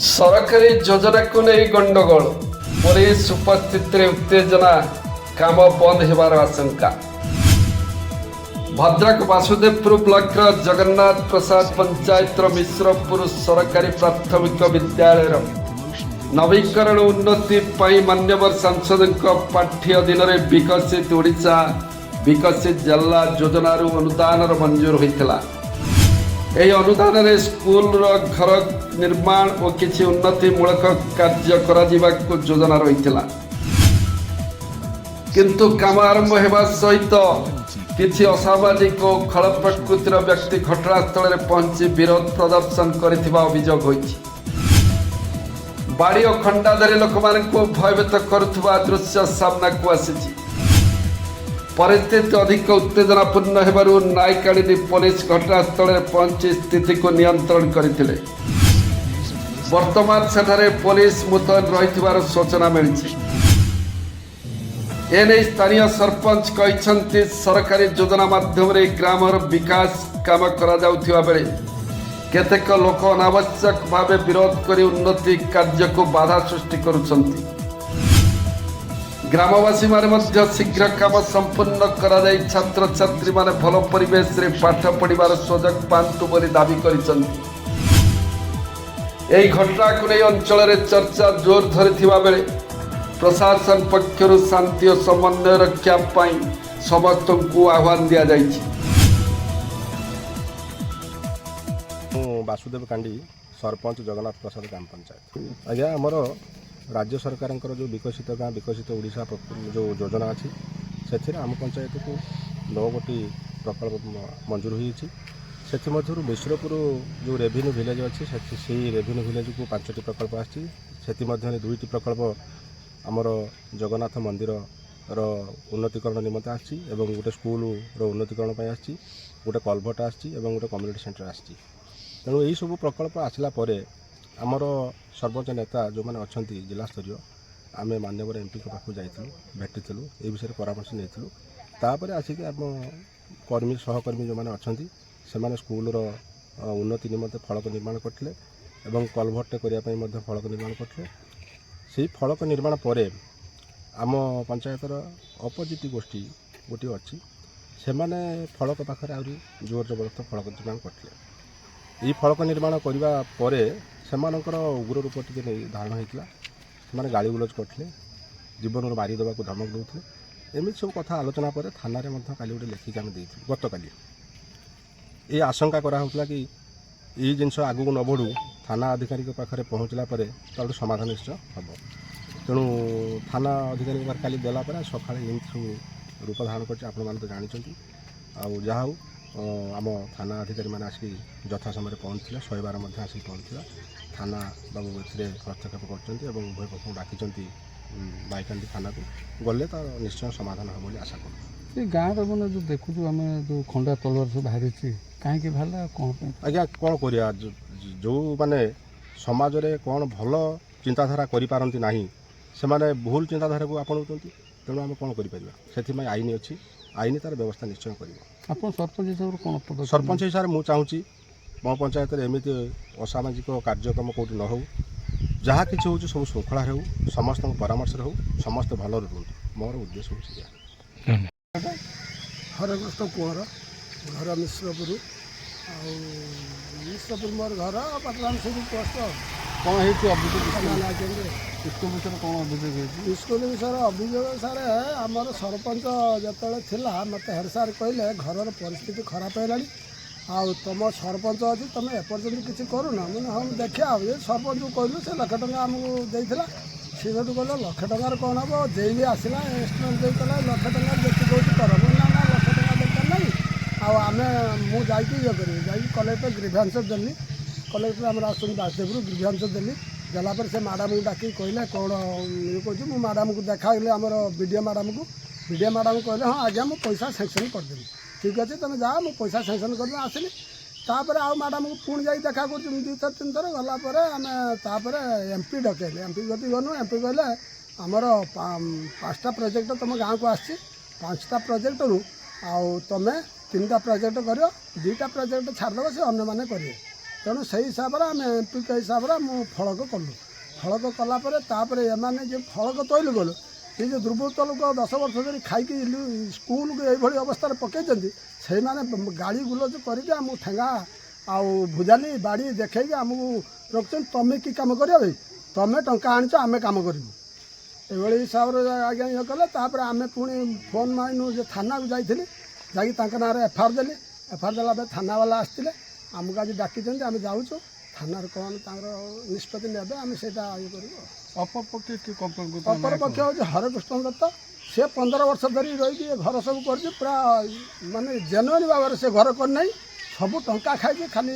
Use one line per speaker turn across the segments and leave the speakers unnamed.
सरकारी योजना को नहीं गंडगोल पुलिस उपस्थित उत्तेजना काम बंद होबार आशंका। भद्रक वासुदेवपुर ब्लॉक जगन्नाथ प्रसाद पंचायत मिश्रपुर सरकारी प्राथमिक विद्यालय नवीकरण उन्नति मान्यवर सांसद पाठ्य अधीन विकसित ओडिशा विकसित जिला योजनार अनुदान मंजूर होता। यह अनुदान रे स्कूल घर निर्माण और किसी उन्नतिमूलक कार्य करा योजना रही किंतु काम आरंभ होगा सहित किसी असामाजिक और खल प्रकृतिर व्यक्ति घटनास्थल में पहुंची विरोध प्रदर्शन करथिबा अभियोग होइछि। बाड़ी और खंडा धरी लोक मानक भयभीत करुवा दृश्य सामना को आसी। परिस्थिति अधिक उत्तेजनापूर्ण हेबारु नायकाड़ी पुलिस घटनास्थल में पहुंची स्थिति को नियंत्रण करथिले। वर्तमान सेठारे पुलिस मुतयन रहिथिबार सूचना मिली। एने स्थानीय सरपंच कहते सरकारी योजना माध्यम ग्रामर विकास काम करा जाउथिबा बेले केतेक लोक अनावश्यक भावे विरोध करी उन्नति कार्य को बाधा सृष्टि करुछंती। ग्रामवासी माने शीघ्र काम संपूर्ण करा जाई छात्र छात्री माने भल परिवेश रे पाठ पढ़िबार सुजोग पांतु बोली दाबी करिसंती। एही घटना को नहीं अंचल रे चर्चा जोर धरिथिबा बेले प्रशासन पक्षर शांति और समन्वय रक्षा पाई समस्त को आह्वान दिया जाइछि।
वासुदेव कांडी सरपंच जगन्नाथ प्रसाद ग्राम पंचायत। आज्ञा आमर राज्य सरकार जो विकसित गाँ विकसित ओडिशा जो योजना अच्छी से आम पंचायत को 9 गोटी प्रकल्प मंजूर होती। मिश्रपुर जो रेवेन्यू विलेज अच्छी से रेवेन्यू विलेज को 5टी प्रकल्प आसी। 2टी प्रकल्प आमर जगन्नाथ मंदिर उन्नतिकरण निमंते आसी एवं गोटे स्कूल उन्नतिकरण पर आसी, गोटे कलभट आसी एवं गोटे कम्युनिटी सेंटर आसी। तेणु यही सब प्रकल्प आसला परे आमर सरपंच नेता जो मैंने अच्छा जिला स्तरीय आम मान्यवर एमपी पाखु जाइलु भेटी ये विषय परामर्श नहीं तापर आसिक आम कर्मी सहकर्मी जो मैंने अच्छा से स्कूल उन्नति निमंते फलक निर्माण करते एवं कलभटे करने फलक निर्माण करते। से फलक निर्माण पर आम पंचायतर अपोजिट गोष्ठी गोटे अच्छी से फलक पाखे आहरी जोर जबरदस्त फलक निर्माण करते। ये फलक निर्माण करने पर सेमानकर उग्र रूप टी धारण होता। से गाड़ी गुलज करते, जीवन मारिदेवा को धमक दूसरे। एमती सब कथा आलोचना पर थाना काली गोटे लेखिक आम दे गत काली ये आशंका कराला कि ये जिनस आगू न बढ़ू थाना अधिकारी पाखे पहुँचला गोटे समाधान निश्चय हम। तेणु थाना अधिकारी काली देला सका सब रूप धारण कर तो जानते आहा आम थाना अधिकारी मैंने आसिक यथा समय पहुँचला 112 आसिक पहुँचला। थाना बाबू ए हस्तक्षेप कर उभय पक्ष डाकी माइकांडी थाना को गले तो निश्चय समाधान हम बोली आशा कर।
गाँव मैंने जो देखु आम जो खंडा तलवार सब बाहरी कहीं बाहर कौन
आज्ञा कौन करा जो मैंने समाज रे कौन भल चिंताधारा करिपारंती नाही से माने भूल चिंताधारा को आपणाउछंती। तेणु आम कौन करें आईन अच्छी आईन तार व्यवस्था निश्चय कर।
सरपंच हिसाब से कौन
सरपंच हिसाब से मुझे मो पंचायत एमती असामाजिक कार्यक्रम कौटी न हो जहाँ कि हो सब श्रृंखला हो समस्त परामर्श हो समस्त भल रुहतु मोर उद्देश्य हो।
हरकृष्ण कुंवर घर मिश्रपुर मिश्रपुर मोर घर बर्तमान सब कष्ट
कौन स्कूल विषय कौन अभियोग
स्कूल विषय अभियोग सार आमर सरपंच जो मत हेड सार कहले घर परिस्थिति खराब है तुम सरपंच अच्छी तुम एपर्यंत किसी करूना मैंने हाँ देखा सरपंच को कहलु से 1 लाख टका आमको देता सी जो कहल 1 लाख टकार कौन हम जे भी आसला एस्टिमेट देता 1 लाख टका देखी कौन कर ना 1 लाख टका दरकार नहीं आम मुझे ये करी कलेक्टर ग्रीभांस देली कलेक्टर आम आसुन बासदेव ग्रीभांस देली देलापर से मैडम को डाक कहले कौन ये कहूँ मैडम को देखा आमर बीडीओ मैडम कहले हाँ आज्ञा मुझे पैसा सैंक्शन करदेवी ठीक अच्छे तुम जा मुझे पैसा सैंक्शन कर आसली तापर आ मैडम को पुणी जा देखा कर 2 थर 3 थर गलापर आम एमपी डकैले एमपी गति गलु एमपी कहले आमर 5टा प्रोजेक्ट तुम गाँव को आसी 5टा प्रोजेक्ट रु तुम 3टा प्रोजेक्ट कर 2टा प्रोजेक्ट छाड़देव से अन्य मैंने करेंगे ତେଣୁ ସେଇ ହିସାବରେ ଆମେ ଏମ୍ପିକ ହିସାବରେ ମୁଁ ଫଳକ କଲୁ। ଫଳକ କଲା ପରେ ତାପରେ ଏମାନେ ଯେ ଫଳକ ତୈଲୁ ଗଲୁ, ଏ ଯେଉଁ ଦୁର୍ବୃତ୍ତ ଲୋକ 10 ବର୍ଷ ଧରି ଖାଇକି ସ୍କୁଲକୁ ଏଇଭଳି ଅବସ୍ଥାରେ ପକାଇଛନ୍ତି, ସେଇମାନେ ଗାଳି ଗୁଲଜ କରିକି ଆମକୁ ଠେଙ୍ଗା ଆଉ ଭୁଜାଲି ବାଡ଼ି ଦେଖେଇକି ଆମକୁ ରଖୁଛନ୍ତି। ତମେ କି କାମ କରିବ ଭାଇ, ତମେ ଟଙ୍କା ଆଣିଛ ଆମେ କାମ କରିବୁ, ଏଭଳି ହିସାବରେ ଆଜ୍ଞା ଇଏ କଲେ। ତାପରେ ଆମେ ପୁଣି ଫୋନ୍ ମାଇନୁ ଯେ ଥାନାକୁ ଯାଇଥିଲି, ଯାଇକି ତାଙ୍କ ନାଁରେ ଏଫଆଇଆର୍ ଦେଲି। ଏଫଆଇଆର୍ ଦେଲା ପରେ ଥାନାବାଲା ଆସିଥିଲେ, ଆମକୁ ଆଜି ଡାକିଛନ୍ତି, ଆମେ ଯାଉଛୁ। ଥାନାରେ କ'ଣ ତାଙ୍କର ନିଷ୍ପତ୍ତି ନେବେ ଆମେ ସେଇଟା ଇଏ କରିବୁ।
ଅପରପକ୍ଷେ କି କମ୍ପ୍ଲେନ୍
ଅପରପକ୍ଷ ହେଉଛି ହରେକୃଷ୍ଣ ଦତ୍ତ। ସେ 15 ବର୍ଷ ଧରି ରହିକି ଏ ଘର ସବୁ କରିଛି, ପୁରା ମାନେ ଜେନୁଇନ୍ ଭାବରେ ସେ ଘର କରିନାହିଁ। ସବୁ ଟଙ୍କା ଖାଇକି ଖାଲି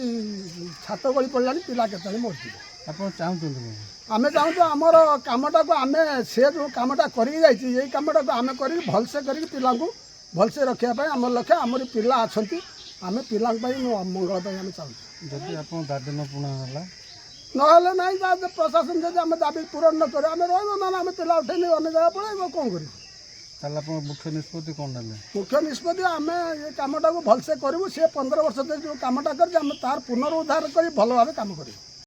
ଛାତ ଗଳି ପଡ଼ିଲାଣି, ପିଲା କେତେବେଳେ ମରିଯିବେ।
ଆପଣ ଚାହୁଁଛନ୍ତି କ'ଣ?
ଆମେ ଚାହୁଁଛୁ ଆମର କାମଟାକୁ ଆମେ ସେ ଯେଉଁ କାମଟା କରିକି ଯାଇଛି, ଏଇ କାମଟାକୁ ଆମେ କରିକି ଭଲସେ କରିକି ପିଲାଙ୍କୁ ଭଲସେ ରଖିବା ପାଇଁ ଆମର ଲକ୍ଷ୍ୟ। ଆମରି ପିଲା ଅଛନ୍ତି, ଆମେ ପିଲାଙ୍କ ପାଇଁ ମଙ୍ଗଳ ପାଇଁ ଆମେ ଚାହୁଁଛୁ।
ଯଦି ଆପଣ ଦାବି ନ ପୂରଣ ହେଲା
ନହେଲେ ନାହିଁ, ପ୍ରଶାସନ ଯଦି ଆମେ ଦାବି ପୂରଣ ନ କରିବ ଆମେ ରହିବ, ନହେଲେ ଆମେ ପିଲା ଉଠେଇ ନେଇ ଅନ୍ୟ ଜାଗା ପଳାଇବ, କ'ଣ କରିବୁ?
ତାହେଲେ ଆପଣ ମୁଖ୍ୟ ନିଷ୍ପତ୍ତି କ'ଣ ନେଲେ?
ମୁଖ୍ୟ ନିଷ୍ପତ୍ତି ଆମେ ଏ କାମଟାକୁ ଭଲସେ କରିବୁ। ସେ 15 ବର୍ଷ ଧରି ଯେଉଁ କାମଟା କରିଛି ଆମେ ତାର ପୁନରୁଦ୍ଧାର କରି ଭଲ ଭାବେ କାମ କରିବୁ।